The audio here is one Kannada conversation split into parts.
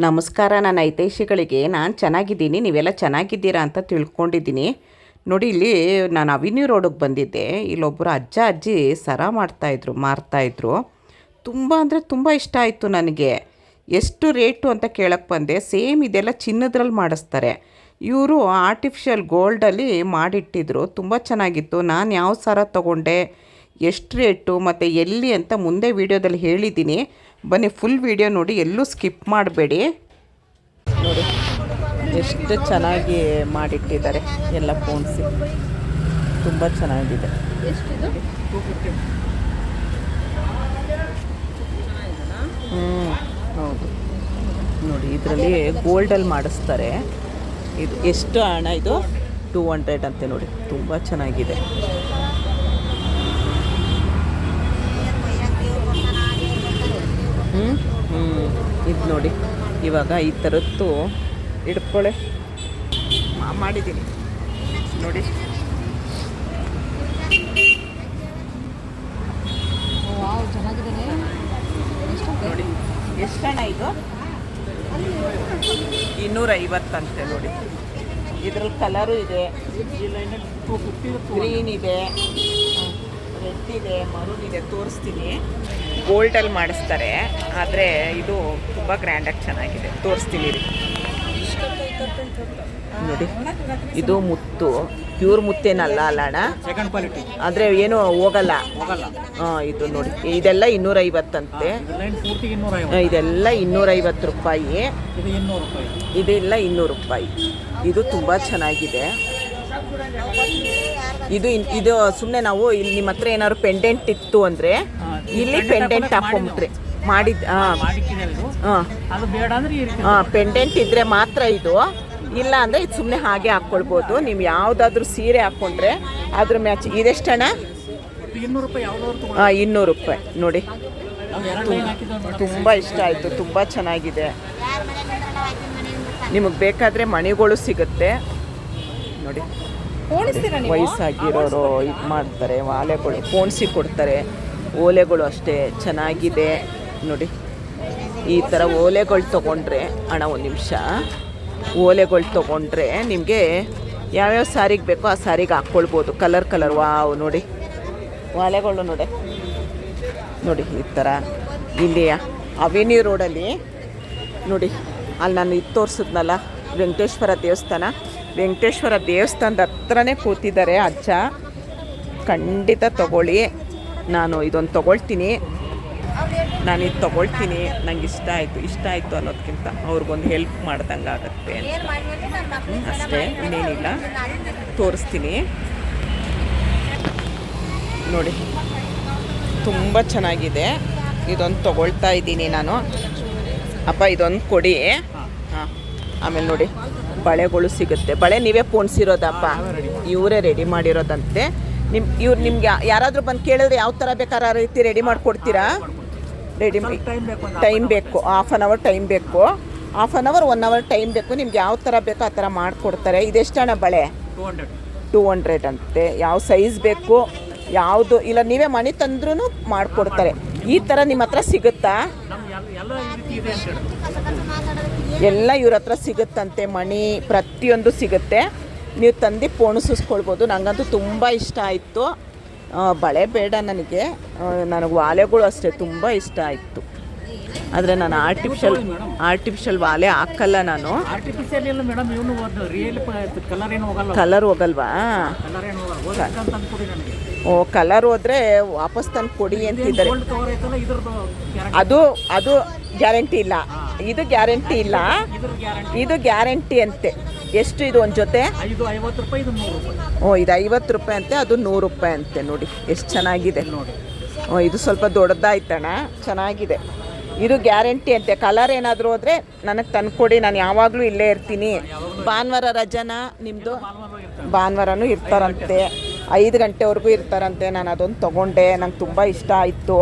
ನಮಸ್ಕಾರ. ನನ್ನ ಹಿತೈಷಿಗಳಿಗೆ ನಾನು ಚೆನ್ನಾಗಿದ್ದೀನಿ, ನೀವೆಲ್ಲ ಚೆನ್ನಾಗಿದ್ದೀರಾ ಅಂತ ತಿಳ್ಕೊಂಡಿದ್ದೀನಿ. ನೋಡಿ, ಇಲ್ಲಿ ನಾನು ಅವಿನ್ಯೂ ರೋಡಿಗೆ ಬಂದಿದ್ದೆ. ಇಲ್ಲೊಬ್ಬರು ಅಜ್ಜ ಅಜ್ಜಿ ಸರ ಮಾರ್ತಾಯಿದ್ರು. ತುಂಬ ಅಂದರೆ ತುಂಬ ಇಷ್ಟ ಆಯಿತು ನನಗೆ. ಎಷ್ಟು ರೇಟು ಅಂತ ಕೇಳಕ್ಕೆ ಬಂದೆ. ಸೇಮ್ ಇದೆಲ್ಲ ಚಿನ್ನದ್ರಲ್ಲಿ ಮಾಡಿಸ್ತಾರೆ ಇವರು, ಆರ್ಟಿಫಿಷಿಯಲ್ ಗೋಲ್ಡಲ್ಲಿ ಮಾಡಿಟ್ಟಿದ್ರು. ತುಂಬ ಚೆನ್ನಾಗಿತ್ತು. ನಾನು ಯಾವ ಸರ ತೊಗೊಂಡೆ, ಎಷ್ಟು ರೇಟು ಮತ್ತು ಎಲ್ಲಿ ಅಂತ ಮುಂದೆ ವೀಡಿಯೋದಲ್ಲಿ ಹೇಳಿದ್ದೀನಿ. ಬನ್ನಿ, ಫುಲ್ ವೀಡಿಯೋ ನೋಡಿ, ಎಲ್ಲೂ ಸ್ಕಿಪ್ ಮಾಡಬೇಡಿ. ನೋಡಿ ಎಷ್ಟು ಚೆನ್ನಾಗಿ ಮಾಡಿಟ್ಟಿದ್ದಾರೆ, ಎಲ್ಲ ಪೋಣಿಸಿ ತುಂಬ ಚೆನ್ನಾಗಿದೆ. ಹೌದು ನೋಡಿ, ಇದರಲ್ಲಿ ಗೋಲ್ಡಲ್ಲಿ ಮಾಡಿಸ್ತಾರೆ. ಇದು ಎಷ್ಟು ಹಣ? ಇದು 200 ಅಂತೆ. ನೋಡಿ ತುಂಬ ಚೆನ್ನಾಗಿದೆ. ಇದು ನೋಡಿ, ಇವಾಗ ಈ ಥರದ್ದು ಹಿಡ್ಕೊಳ್ಳೆ ಮಾಡಿದ್ದೀನಿ ನೋಡಿ. ನೋಡಿ ಎಷ್ಟು ಹಣ ಇದು? 250 ಅಂತೆ. ನೋಡಿ ಇದ್ರಲ್ಲಿ ಕಲರು ಇದೆ, ಗ್ರೀನ್ ಇದೆ, ರೆಡ್ ಇದೆ, ಮರೂನ್ ಇದೆ. ತೋರಿಸ್ತೀನಿ. ಗೋಲ್ಡಲ್ಲಿ ಮಾಡಿಸ್ತಾರೆ, ಆದರೆ ಇದು ತುಂಬ ಗ್ರ್ಯಾಂಡಾಗಿ ಚೆನ್ನಾಗಿದೆ. ತೋರಿಸ್ತೀನಿ ರೀ. ನೋಡಿ, ಇದು ಮುತ್ತು, ಪ್ಯೂರ್ ಮುತ್ತೇನಲ್ಲ ಅಲ್ಲ ಅಣ್ಣ, ಸೆಕೆಂಡ್ ಕ್ವಾಲಿಟಿ, ಅಂದರೆ ಏನು ಹೋಗಲ್ಲ. ಇದು ನೋಡಿ, ಇದೆಲ್ಲ 250 ಅಂತೆ. ಇದೆಲ್ಲ 250 ರೂಪಾಯಿ. ಇದೆಲ್ಲ 200 ರೂಪಾಯಿ. ಇದು ತುಂಬ ಚೆನ್ನಾಗಿದೆ. ಇದು ಸುಮ್ಮನೆ ನಾವು ಇಲ್ಲಿ ನಿಮ್ಮ ಹತ್ರ ಏನಾದ್ರು ಪೆಂಡೆಂಟ್ ಇತ್ತು ಅಂದರೆ ಇಲ್ಲಿ ಪೆಂಡೆಂಟ್ ಹಾಕೊಂಬಿಟ್ರೆ ಪೆಂಡೆಂಟ್ ಇದ್ರೆ ಮಾತ್ರ ಇದು. ಇಲ್ಲ ಅಂದರೆ ಇದು ಸುಮ್ಮನೆ ಹಾಗೆ ಹಾಕ್ಕೊಳ್ಬೋದು. ನೀವು ಯಾವುದಾದ್ರೂ ಸೀರೆ ಹಾಕ್ಕೊಂಡ್ರೆ ಅದ್ರ ಮ್ಯಾಚ್. ಇದೆಷ್ಟಣ್ಣ? 200 ರೂಪಾಯಿ. ನೋಡಿ ತುಂಬ ಇಷ್ಟ ಆಯಿತು, ತುಂಬ ಚೆನ್ನಾಗಿದೆ. ನಿಮಗೆ ಬೇಕಾದರೆ ಮಣಿಗಳು ಸಿಗುತ್ತೆ ನೋಡಿ. ವಯಸ್ಸಾಗಿರೋರು ಇದು ಮಾಡ್ತಾರೆ, ವಾಲೆಗಳು ಪೋಣಿಸಿ ಕೊಡ್ತಾರೆ. ಓಲೆಗಳು ಅಷ್ಟೇ ಚೆನ್ನಾಗಿದೆ ನೋಡಿ. ಈ ಥರ ಓಲೆಗಳು ತೊಗೊಂಡ್ರೆ ಅಣ್ಣ, ಒಂದು ನಿಮಿಷ, ಓಲೆಗಳು ತೊಗೊಂಡ್ರೆ ನಿಮಗೆ ಯಾವ್ಯಾವ ಸಾರಿಗೆ ಬೇಕೋ ಆ ಸಾರಿಗೆ ಹಾಕ್ಕೊಳ್ಬೋದು. ಕಲರ್ ವಾವ್ ನೋಡಿ, ಓಲೆಗಳು ನೋಡಿ. ಈ ಥರ ಇಲ್ಲಿ ಅವೆನ್ಯೂ ರೋಡಲ್ಲಿ ನೋಡಿ, ಅಲ್ಲಿ ನಾನು ಇದು ತೋರಿಸಿದ್ನಲ್ಲ ವೆಂಕಟೇಶ್ವರ ದೇವಸ್ಥಾನದ ಹತ್ರನೇ ಕೂತಿದ್ದಾರೆ ಅಜ್ಜ. ಖಂಡಿತ ತಗೊಳ್ಳಿ. ನಾನು ಇದೊಂದು ತೊಗೊಳ್ತೀನಿ. ಇದು ತೊಗೊಳ್ತೀನಿ. ನಂಗೆ ಇಷ್ಟ ಆಯಿತು ಅನ್ನೋದಕ್ಕಿಂತ ಅವ್ರಿಗೊಂದು ಹೆಲ್ಪ್ ಮಾಡ್ದಂಗೆ ಆಗುತ್ತೆ ಅಂತ ಅಷ್ಟೇ, ಇನ್ನೇನಿಲ್ಲ. ತೋರಿಸ್ತೀನಿ ನೋಡಿ. ತುಂಬ ಚೆನ್ನಾಗಿದೆ. ಇದೊಂದು ತೊಗೊಳ್ತಾ ಇದ್ದೀನಿ ನಾನು. ಅಪ್ಪ ಇದೊಂದು ಕೊಡಿ. ಆಮೇಲೆ ನೋಡಿ, ಬಳೆಗಳು ಸಿಗುತ್ತೆ. ಬಳೆ ನೀವೇ ಪೋಣಿಸಿರೋದಪ್ಪ, ಇವರೇ ರೆಡಿ ಮಾಡಿರೋದಂತೆ. ನಿಮ್ಗೆ ಯಾರಾದರೂ ಬಂದು ಕೇಳಿದ್ರೆ ಯಾವ ಥರ ಬೇಕಾದ್ರೆ ಆ ರೀತಿ ರೆಡಿ ಮಾಡಿಕೊಡ್ತೀರಾ? ಟೈಮ್ ಬೇಕು, ಹಾಫ್ ಆನ್ ಅವರ್ ಟೈಮ್ ಬೇಕು, 1 ಅವರ್ ಟೈಮ್ ಬೇಕು. ನಿಮ್ಗೆ ಯಾವ ಥರ ಬೇಕೋ ಆ ಥರ ಮಾಡಿಕೊಡ್ತಾರೆ. ಇದೆಷ್ಟಣ್ಣ ಬಳೆ? 200 ಅಂತೆ. ಯಾವ ಸೈಜ್ ಬೇಕು, ಯಾವುದು ಇಲ್ಲ ನೀವೇ ಮಣಿ ತಂದ್ರೂ ಮಾಡಿಕೊಡ್ತಾರೆ. ಈ ಥರ ನಿಮ್ಮ ಹತ್ರ ಸಿಗುತ್ತಾ? ಎಲ್ಲ ಇವ್ರ ಹತ್ರ ಸಿಗುತ್ತಂತೆ. ಮಣಿ ಪ್ರತಿಯೊಂದು ಸಿಗುತ್ತೆ. ನೀವು ತಂದು ಪೋಣಿಸ್ಕೊಳ್ಬೋದು. ನನಗಂತೂ ತುಂಬ ಇಷ್ಟ ಆಯಿತು. ಬಳೆ ಬೇಡ ನನಗೆ ವಾಲೆಗಳು ಅಷ್ಟೇ ತುಂಬ ಇಷ್ಟ ಆಯಿತು. ಆದರೆ ನಾನು ಆರ್ಟಿಫಿಷಿಯಲ್ ವಾಲೆ ಹಾಕಲ್ಲ ನಾನು. ಕಲರ್ ಹೋಗಲ್ವಾ? ಕಲರ್ ಹೋದರೆ ವಾಪಸ್ ತಂದು ಕೊಡಿ ಅಂತಿದ್ದಾರೆ. ಅದು ಗ್ಯಾರಂಟಿ ಇಲ್ಲ. ಇದು ಗ್ಯಾರಂಟಿ ಇಲ್ಲ, ಇದು ಗ್ಯಾರಂಟಿ ಅಂತೆ. ಎಷ್ಟು ಇದು ಒಂದು ಜೊತೆ? 50 ರೂಪಾಯಿ. ಇದು 100 ರೂಪಾಯಿ. ಇದು 50 ರೂಪಾಯಿ ಅಂತೆ, ಅದು 100 ರೂಪಾಯಿ ಅಂತೆ. ನೋಡಿ ಎಷ್ಟು ಚೆನ್ನಾಗಿದೆ ನೋಡಿ. ಇದು ಸ್ವಲ್ಪ ದೊಡ್ಡದಾಯ್ತಣ್ಣ, ಚೆನ್ನಾಗಿದೆ. ಇದು ಗ್ಯಾರಂಟಿ ಅಂತೆ. ಕಲರ್ ಏನಾದರೂ ಹೋದರೆ ನನಗೆ ತಂದುಕೊಡಿ, ನಾನು ಯಾವಾಗಲೂ ಇಲ್ಲೇ ಇರ್ತೀನಿ. ಭಾನುವಾರ ರಜನಾ ನಿಮ್ಮದು? ಭಾನುವಾರನೂ ಇರ್ತಾರಂತೆ, 5 ಗಂಟೆವರೆಗೂ ಇರ್ತಾರಂತೆ. ನಾನು ಅದೊಂದು ತೊಗೊಂಡೆ, ನಂಗೆ ತುಂಬ ಇಷ್ಟ ಆಯಿತು.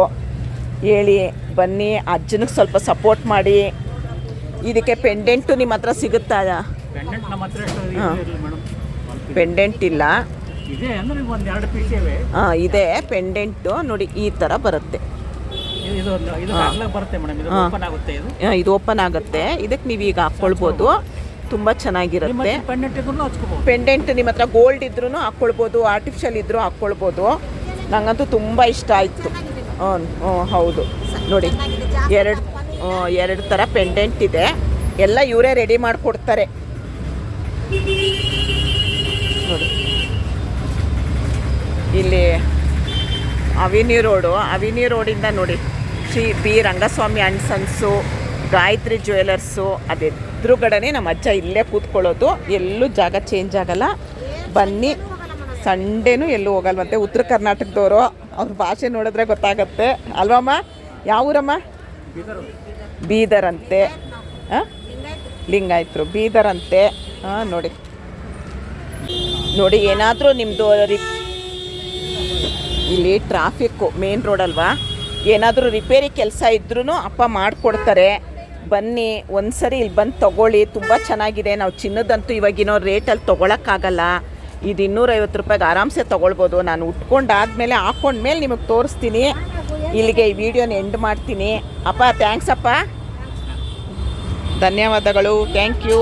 ಹೇಳಿ ಬನ್ನಿ, ಅಜ್ಜನಿಗೆ ಸ್ವಲ್ಪ ಸಪೋರ್ಟ್ ಮಾಡಿ. ಇದಕ್ಕೆ ಪೆಂಡೆಂಟು ನಿಮ್ಮ ಹತ್ರ ಸಿಗುತ್ತಾ? ಪೆಂಡೆಂಟ್ ಇಲ್ಲ. ಇದೆ ಪೆಂಡೆಂಟು ನೋಡಿ, ಈ ಥರ ಬರುತ್ತೆ. ಇದು ಅಗಲ ಬರುತ್ತೆ ಮೇಡಮ್, ಇದು ಓಪನ್ ಆಗುತ್ತೆ. ಇದು ಓಪನ್ ಆಗುತ್ತೆ. ಇದಕ್ಕೆ ನೀವು ಈಗ ಹಾಕ್ಕೊಳ್ಬೋದು, ತುಂಬ ಚೆನ್ನಾಗಿರುತ್ತೆ. ಪೆಂಡೆಂಟ್ ಇದ್ರೂ ಹಚ್ಕೋಬಹುದು. ಪೆಂಡೆಂಟ್ ನಿಮ್ಮ ಹತ್ರ ಗೋಲ್ಡ್ ಇದ್ರೂ ಹಾಕ್ಕೊಳ್ಬೋದು, ಆರ್ಟಿಫಿಷಿಯಲ್ ಇದ್ರೂ ಹಾಕ್ಕೊಳ್ಬೋದು. ನನಗಂತೂ ತುಂಬ ಇಷ್ಟ ಆಯಿತು. ಹೌದು ನೋಡಿ, ಎರಡು ಥರ ಪೆಂಡೆಂಟ್ ಇದೆ. ಎಲ್ಲ ಇವರೇ ರೆಡಿ ಮಾಡಿಕೊಡ್ತಾರೆ ನೋಡಿ. ಇಲ್ಲಿ ಅವಿನ್ಯೂ ರೋಡಿಂದ ನೋಡಿ Shri B Rangaswamy and sons, Gayatri jewellers, ಅದೆದುರುಗಡೆನೇ ನಮ್ಮ ಅಜ್ಜ ಇಲ್ಲೇ ಕೂತ್ಕೊಳ್ಳೋದು. ಎಲ್ಲೂ ಜಾಗ ಚೇಂಜ್ ಆಗಲ್ಲ. ಬನ್ನಿ, ಸಂಡೇನೂ ಎಲ್ಲೂ ಹೋಗಲ್ವಂತೆ. ಉತ್ತರ ಕರ್ನಾಟಕದವರು, ಅವ್ರ ಭಾಷೆ ನೋಡಿದ್ರೆ ಗೊತ್ತಾಗತ್ತೆ ಅಲ್ವಮ್ಮ? ಯಾವ ಊರಮ್ಮ? ಬೀದರ್ ಅಂತೆ. ಲಿಂಗಾಯತರು ಬೀದರ್ ಅಂತೆ. ನೋಡಿ ಏನಾದರೂ ನಿಮ್ಮದು ಇಲ್ಲಿ ಟ್ರಾಫಿಕ್ಕು ಮೇನ್ ರೋಡ್ ಅಲ್ವಾ, ಏನಾದರೂ ರಿಪೇರಿ ಕೆಲಸ ಇದ್ರೂ ಅಪ್ಪ ಮಾಡಿಕೊಡ್ತಾರೆ. ಬನ್ನಿ ಒಂದ್ಸರಿ ಇಲ್ಲಿ ಬಂದು ತೊಗೊಳ್ಳಿ, ತುಂಬ ಚೆನ್ನಾಗಿದೆ. ನಾವು ಚಿನ್ನದಂತೂ ಇವಾಗಿನೋ ರೇಟಲ್ಲಿ ತೊಗೊಳಕ್ಕಾಗಲ್ಲ. ಇದು 250 ರೂಪಾಯಿಗೆ ಆರಾಮ್ಸೆ ತೊಗೊಳ್ಬೋದು. ನಾನು ಉಟ್ಕೊಂಡಾದ್ಮೇಲೆ ಹಾಕ್ಕೊಂಡ್ಮೇಲೆ ನಿಮಗೆ ತೋರಿಸ್ತೀನಿ. ಇಲ್ಲಿಗೆ ಈ ವಿಡಿಯೋನ ಎಂಡ್ ಮಾಡ್ತೀನಿ. ಅಪ್ಪ ಥ್ಯಾಂಕ್ಸ್ ಅಪ್ಪ, ಧನ್ಯವಾದಗಳು, ಥ್ಯಾಂಕ್ ಯು.